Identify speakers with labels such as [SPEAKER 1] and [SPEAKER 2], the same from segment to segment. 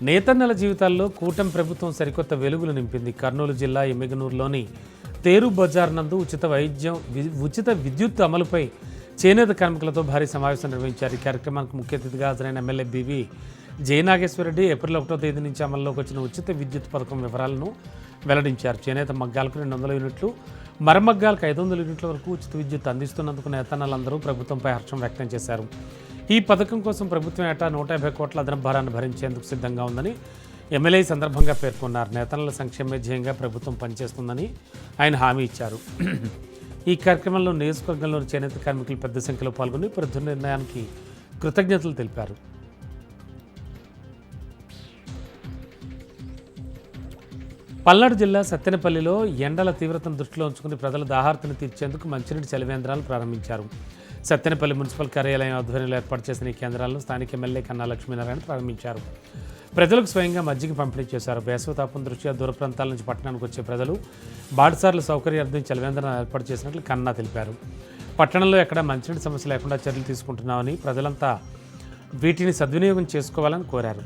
[SPEAKER 1] నేతన్నల జీవితాల్లో కూటమి ప్రభుత్వం సరికొత్త వెలుగులు నింపింది. కర్నూలు జిల్లా ఎమ్మిగనూరులోని తేరు బజార్ నందు ఉచిత విద్యుత్ అమలుపై చేనేత కార్మికులతో భారీ సమావేశం నిర్వహించారు. ఈ కార్యక్రమానికి ముఖ్య అతిథిగా హాజరైన ఎమ్మెల్యే బివి జయనాగేశ్వరరెడ్డి ఏప్రిల్ 1వ తేదీ నుంచి అమల్లోకి వచ్చిన ఉచిత విద్యుత్ పథకం వివరాలను వెల్లడించారు. చేనేత మగ్గాలకు 200 యూనిట్లు, మరమగ్గాలకు 500 యూనిట్ల వరకు ఉచిత విద్యుత్ అందిస్తున్నందుకు నేతన్నలందరూ ప్రభుత్వంపై హర్షం వ్యక్తం చేశారు. ఈ పథకం కోసం ప్రభుత్వం ఏటా 150 కోట్ల అదనపు భారాన్ని భరించేందుకు సిద్ధంగా ఉందని ఎమ్మెల్యే సందర్భంగా పేర్కొన్నారు. నేతన్నల సంక్షేమ ధ్యేయంగా ప్రభుత్వం పనిచేస్తుందని ఆయన హామీ ఇచ్చారు. ఈ కార్యక్రమంలో నియోజకవర్గంలోని చేనేత కార్మికులు పెద్ద సంఖ్యలో పాల్గొని ప్రభుత్వ నిర్ణయానికి కృతజ్ఞతలు తెలిపారు. పల్నాడు జిల్లా సత్తెనపల్లిలో ఎండల తీవ్రతను దృష్టిలో ఉంచుకుని ప్రజల దాహార్తిని తీర్చేందుకు మంచినీటి చలివేంద్రాలు ప్రారంభించారు. సత్తెనపల్లి మున్సిపల్ కార్యాలయం ఆధ్వర్యంలో ఏర్పాటు చేసిన ఈ కేంద్రాలను స్థానిక ఎమ్మెల్యే కన్నా లక్ష్మీనారాయణ ప్రారంభించారు. ప్రజలకు స్వయంగా మజ్జిగ పంపిణీ చేశారు. వేసవి తాపం దృష్ట్యా దూర ప్రాంతాల నుంచి పట్టణానికి వచ్చే ప్రజలు బాటసార్ల సౌకర్యార్థం చలివేంద్రాలను ఏర్పాటు చేసినట్లు కన్నా తెలిపారు. పట్టణంలో ఎక్కడ మంచినీటి సమస్య లేకుండా చర్యలు తీసుకుంటున్నామని, ప్రజలంతా వీటిని సద్వినియోగం చేసుకోవాలని కోరారు.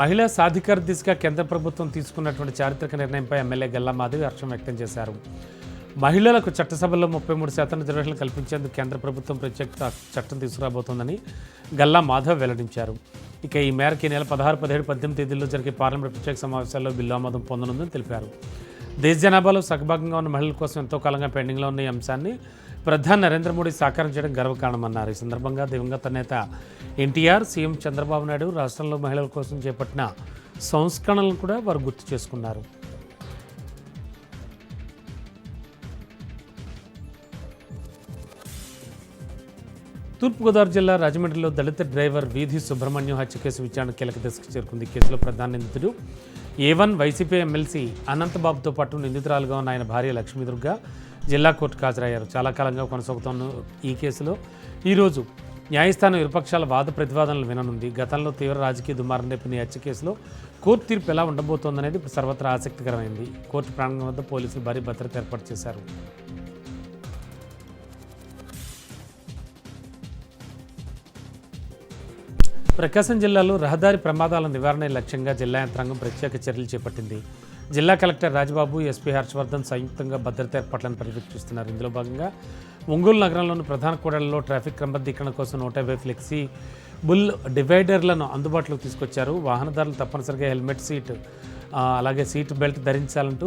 [SPEAKER 1] మహిళా సాధికార దిశగా కేంద్ర ప్రభుత్వం తీసుకున్నటువంటి చారిత్రక నిర్ణయంపై ఎమ్మెల్యే గల్లా మాధవి హర్షం వ్యక్తం చేశారు. మహిళలకు చట్టసభల్లో 33% రిజర్వేషన్లు కల్పించేందుకు కేంద్ర ప్రభుత్వం ప్రత్యేక చట్టం తీసుకురాబోతోందని గల్లా మాధవ్ వెల్లడించారు. ఇక ఈ మేరకు ఈ నెల 16, 17, 18 తేదీల్లో జరిగే పార్లమెంట్ ప్రత్యేక సమావేశాల్లో బిల్లు ఆమోదం పొందనుందని తెలిపారు. దేశ జనాభాలో సగభాగంగా ఉన్న మహిళల కోసం ఎంతో కాలంగా పెండింగ్లో ఉన్న ఈ అంశాన్ని ప్రధాని నరేంద్ర మోడీ సాకారం చేయడం గర్వకారణమన్నారు. ఈ సందర్భంగా దివంగత నేత ఎన్టీఆర్, సీఎం చంద్రబాబు నాయుడు రాష్ట్రంలో మహిళల కోసం చేపట్టిన సంస్కరణలను కూడా వారు గుర్తు చేసుకున్నారు. తూర్పుగోదావరి జిల్లా రాజమండ్రిలో దళిత డ్రైవర్ వీధి సుబ్రహ్మణ్యం హత్య కేసు విచారణ కీలక దశకు చేరుకుంది. కేసులో ప్రధాన నిందితుడు A1 వైసీపీ ఎమ్మెల్సీ అనంతబాబుతో పాటు నిందితురాలుగా ఉన్న ఆయన భార్య లక్ష్మీదుర్గ జిల్లా కోర్టుకు హాజరయ్యారు. చాలా కాలంగా కొనసాగుతున్న ఈ కేసులో ఈరోజు న్యాయస్థానం ఇరుపక్షాల వాద ప్రతివాదనలు విననుంది. గతంలో తీవ్ర రాజకీయ దుమారం రేపిన ఈ హత్య కేసులో కోర్టు తీర్పు ఎలా ఉండబోతోందనేది సర్వత్రా ఆసక్తికరమైంది. కోర్టు ప్రాంగణం వద్ద పోలీసులు భారీ భద్రత ఏర్పాటు చేశారు. ప్రకాశం జిల్లాలో రహదారి ప్రమాదాల నివారణ లక్ష్యంగా జిల్లా యంత్రాంగం ప్రత్యేక చర్యలు చేపట్టింది. జిల్లా కలెక్టర్ రాజబాబు, ఎస్పీ హర్షవర్ధన్ సంయుక్తంగా భద్రతా ఏర్పాట్లను పర్యవేక్షిస్తున్నారు. ఇందులో భాగంగా ఒంగోలు నగరంలోని ప్రధాన కూడళ్లలో ట్రాఫిక్ క్రమబద్ధీకరణ కోసం 150 ఫ్లెక్సిబుల్ డివైడర్లను అందుబాటులోకి తీసుకొచ్చారు. వాహనదారులు తప్పనిసరిగా హెల్మెట్, అలాగే సీట్ బెల్ట్ ధరించాలంటూ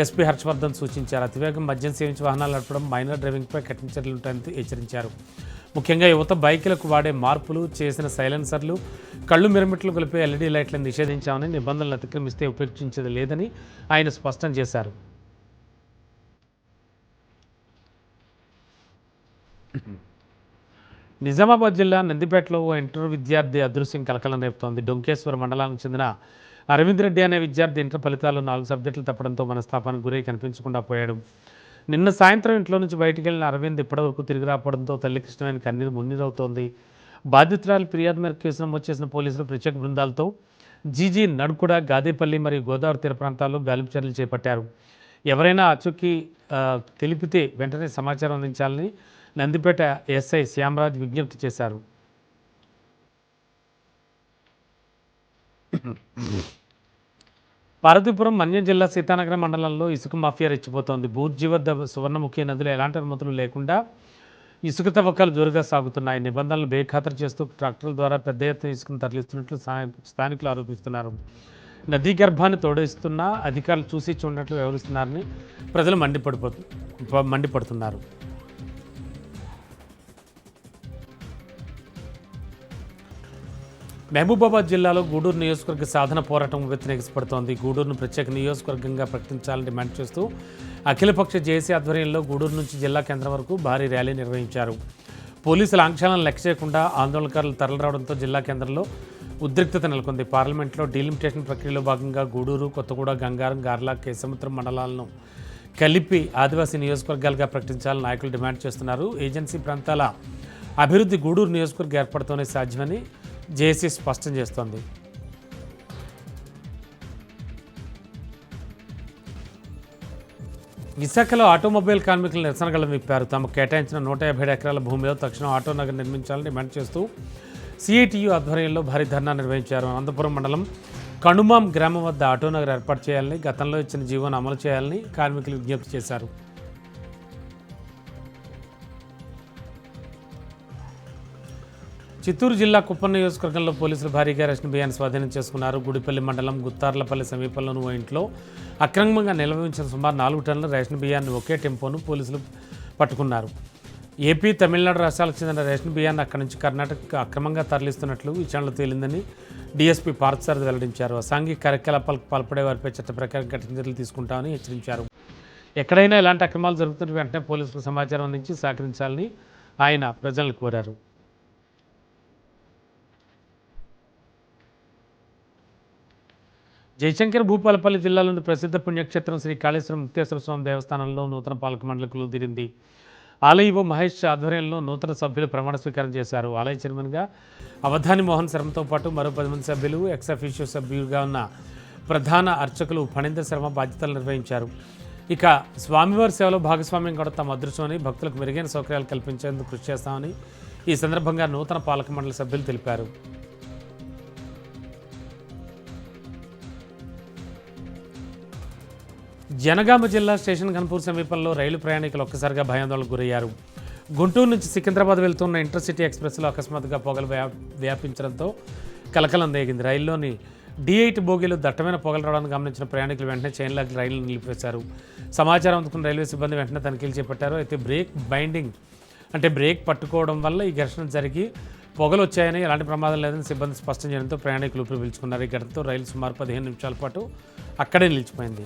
[SPEAKER 1] ఎస్పీ హర్షవర్ధన్ సూచించారు. అతివేగం మద్యం సేవించి వాహనాలు నడపడం, మైనర్ డ్రైవింగ్పై కఠిన చర్యలు ఉంటాయని హెచ్చరించారు. ముఖ్యంగా యువత బైకులకు వాడే మార్పులు, చేసిన సైలెన్సర్లు, కళ్ళు మిరమిట్లు కలిపే LED లైట్లను నిషేధించామని, నిబంధనలు అతిక్రమిస్తే ఉపేక్షించేది లేదని ఆయన స్పష్టం చేశారు. నిజామాబాద్ జిల్లా నందిపేటలో ఓ ఇంటర్ విద్యార్థి అదృశ్యం కలకలం రేపుతోంది. డొంకేశ్వర మండలానికి చెందిన అరవింద్ రెడ్డి అనే విద్యార్థి ఇంటర్ ఫలితాల్లో 4 సబ్జెక్టులు తప్పడంతో మనస్తాపానికి గురై కనిపించకుండా పోయాడు. నిన్న సాయంత్రం ఇంట్లో నుంచి బయటికి వెళ్ళిన అరవింద్ ఇప్పటివరకు తిరిగి రావడంతో తల్లికి ఇష్టమైన కన్నీరు మున్నీరవుతోంది. బాధితురాలు ఫిర్యాదు మేరకు కేసు నమోదు చేసిన పోలీసులు ప్రత్యేక బృందాలతో జీజీ, నడుకుడ, గాదేపల్లి మరియు గోదావరి తీర ప్రాంతాల్లో గాలింపు చర్యలు చేపట్టారు. ఎవరైనా అచుక్కి తెలిపితే వెంటనే సమాచారం అందించాలని నందిపేట ఎస్ఐ శ్యామరాజ్ విజ్ఞప్తి చేశారు. పార్వతీపురం మన్యం జిల్లా సీతానగరం మండలంలో ఇసుక మాఫియా రెచ్చిపోతోంది. బూర్జీ వద్ద సువర్ణముఖి నదిలో ఎలాంటి అనుమతులు లేకుండా ఇసుక తవ్వకాలు జోరుగా సాగుతున్నాయి. నిబంధనలు బేఖాతరు చేస్తూ ట్రాక్టర్ల ద్వారా పెద్ద ఎత్తున ఇసుకను తరలిస్తున్నట్లు స్థానికులు ఆరోపిస్తున్నారు. నదీ గర్భాన్ని తోడేస్తున్నా అధికారులు చూసి చూడనట్లు వ్యవహరిస్తున్నారని ప్రజలు మండిపడుతున్నారు. మహబూబాబాద్ జిల్లాలో గూడూరు నియోజకవర్గ సాధన పోరాటం వ్యతిరేకిస్తోంది. గూడూరును ప్రత్యేక నియోజకవర్గంగా ప్రకటించాలని డిమాండ్ చేస్తూ అఖిలపక్ష జేఏసీ ఆధ్వర్యంలో గూడూరు నుంచి జిల్లా కేంద్రం వరకు భారీ ర్యాలీ నిర్వహించారు. పోలీసుల ఆంక్షలను లెక్క చేయకుండా ఆందోళనకారులు తరలిరావడంతో జిల్లా కేంద్రంలో ఉద్రిక్తత నెలకొంది. పార్లమెంట్లో డీలిమిటేషన్ ప్రక్రియలో భాగంగా గూడూరు, కొత్తగూడ, గంగారం, గార్ల, కేసముద్రం మండలాలను కలిపి ఆదివాసీ నియోజకవర్గాలుగా ప్రకటించాలని నాయకులు డిమాండ్ చేస్తున్నారు. ఏజెన్సీ ప్రాంతాల అభివృద్ధి గూడూరు నియోజకవర్గ ఏర్పడుతూనే సాధ్యమని జేఏసీ స్పష్టం చేస్తోంది. విశాఖలో ఆటోమొబైల్ కార్మికులు నిరసనలు విప్పారు. తమకు కేటాయించిన 157 ఎకరాల భూమిలో తక్షణం ఆటో నగర్ నిర్మించాలని డిమాండ్ చేస్తూ సిఐటియు ఆధ్వర్యంలో భారీ ధర్నా నిర్వహించారు. అనంతపురం మండలం కణుమాం గ్రామం వద్ద ఆటో నగర్ ఏర్పాటు చేయాలని, గతంలో ఇచ్చిన జీవోను అమలు చేయాలని కార్మికులు విజ్ఞప్తి చేశారు. చిత్తూరు జిల్లా కుప్పం నియోజకవర్గంలో పోలీసులు భారీగా రేషన్ బియ్యాన్ని స్వాధీనం చేసుకున్నారు. గుడిపల్లి మండలం గుత్తార్లపల్లి సమీపంలోని ఓ ఇంట్లో అక్రమంగా నిల్వ ఉంచిన సుమారు 4 టన్నుల రేషన్ బియ్యాన్ని ఒకే టెంపోను పోలీసులు పట్టుకున్నారు. ఏపీ, తమిళనాడు రాష్ట్రాలకు చెందిన రేషన్ బియ్యాన్ని అక్కడి నుంచి కర్ణాటకకు అక్రమంగా తరలిస్తున్నట్లు విచారణలో తేలిందని డీఎస్పీ పార్థసారథి వెల్లడించారు. అసాంఘిక కార్యకలాపాలకు పాల్పడే వారిపై చట్ట ప్రకారం కఠిన చర్యలు తీసుకుంటామని హెచ్చరించారు. ఎక్కడైనా ఇలాంటి అక్రమాలు జరుగుతున్న వెంటనే పోలీసులకు సమాచారం అందించి సహకరించాలని ఆయన ప్రజలను కోరారు. జయశంకర్ భూపాలపల్లి జిల్లాలోని ప్రసిద్ధ పుణ్యక్షేత్రం శ్రీ కాళేశ్వరం ముక్తేశ్వర స్వామి దేవస్థానంలో నూతన పాలక మండలి తీరింది. ఆలయ ఈవో మహేష్ ఆధ్వర్యంలో నూతన సభ్యులు ప్రమాణ స్వీకారం చేశారు. ఆలయ చైర్మన్గా అవధాని మోహన్ శర్మతో పాటు మరో 10 మంది సభ్యులు, ఎక్స్ అఫీషియో సభ్యులుగా ఉన్న ప్రధాన అర్చకులు ఫణీంద్ర శర్మ బాధ్యతలు నిర్వహించారు. ఇక స్వామివారి సేవలో భాగస్వామ్యం కూడా తమ అదృష్టమని, భక్తులకు మెరుగైన సౌకర్యాలు కల్పించేందుకు కృషి చేస్తామని ఈ సందర్భంగా నూతన పాలక మండలి సభ్యులు తెలిపారు. జనగామ జిల్లా స్టేషన్ గన్పూర్ సమీపంలో రైలు ప్రయాణికులు ఒక్కసారిగా భయాందోళనకు గురయ్యారు. గుంటూరు నుంచి సికింద్రాబాద్ వెళ్తున్న ఇంటర్సిటీ ఎక్స్ప్రెస్లో అకస్మాత్తుగా పొగలు వ్యాపించడంతో కలకలం రేగింది. రైల్లోని D8 బోగీలు దట్టమైన పొగలు రావడానికి గమనించిన ప్రయాణికులు వెంటనే చైన్ లాగి రైలును నిలిపివేశారు. సమాచారం అందుకున్న రైల్వే సిబ్బంది వెంటనే తనిఖీలు చేపట్టారు. అయితే బ్రేక్ పట్టుకోవడం వల్ల ఈ ఘర్షణ జరిగి పొగలు వచ్చాయని, ఎలాంటి ప్రమాదం లేదని సిబ్బంది స్పష్టం చేయడంతో ప్రయాణికులు ఊపిరి పీల్చుకున్నారు. ఈ ఘటనతో రైలు సుమారు 15 నిమిషాల పాటు అక్కడే నిలిచిపోయింది.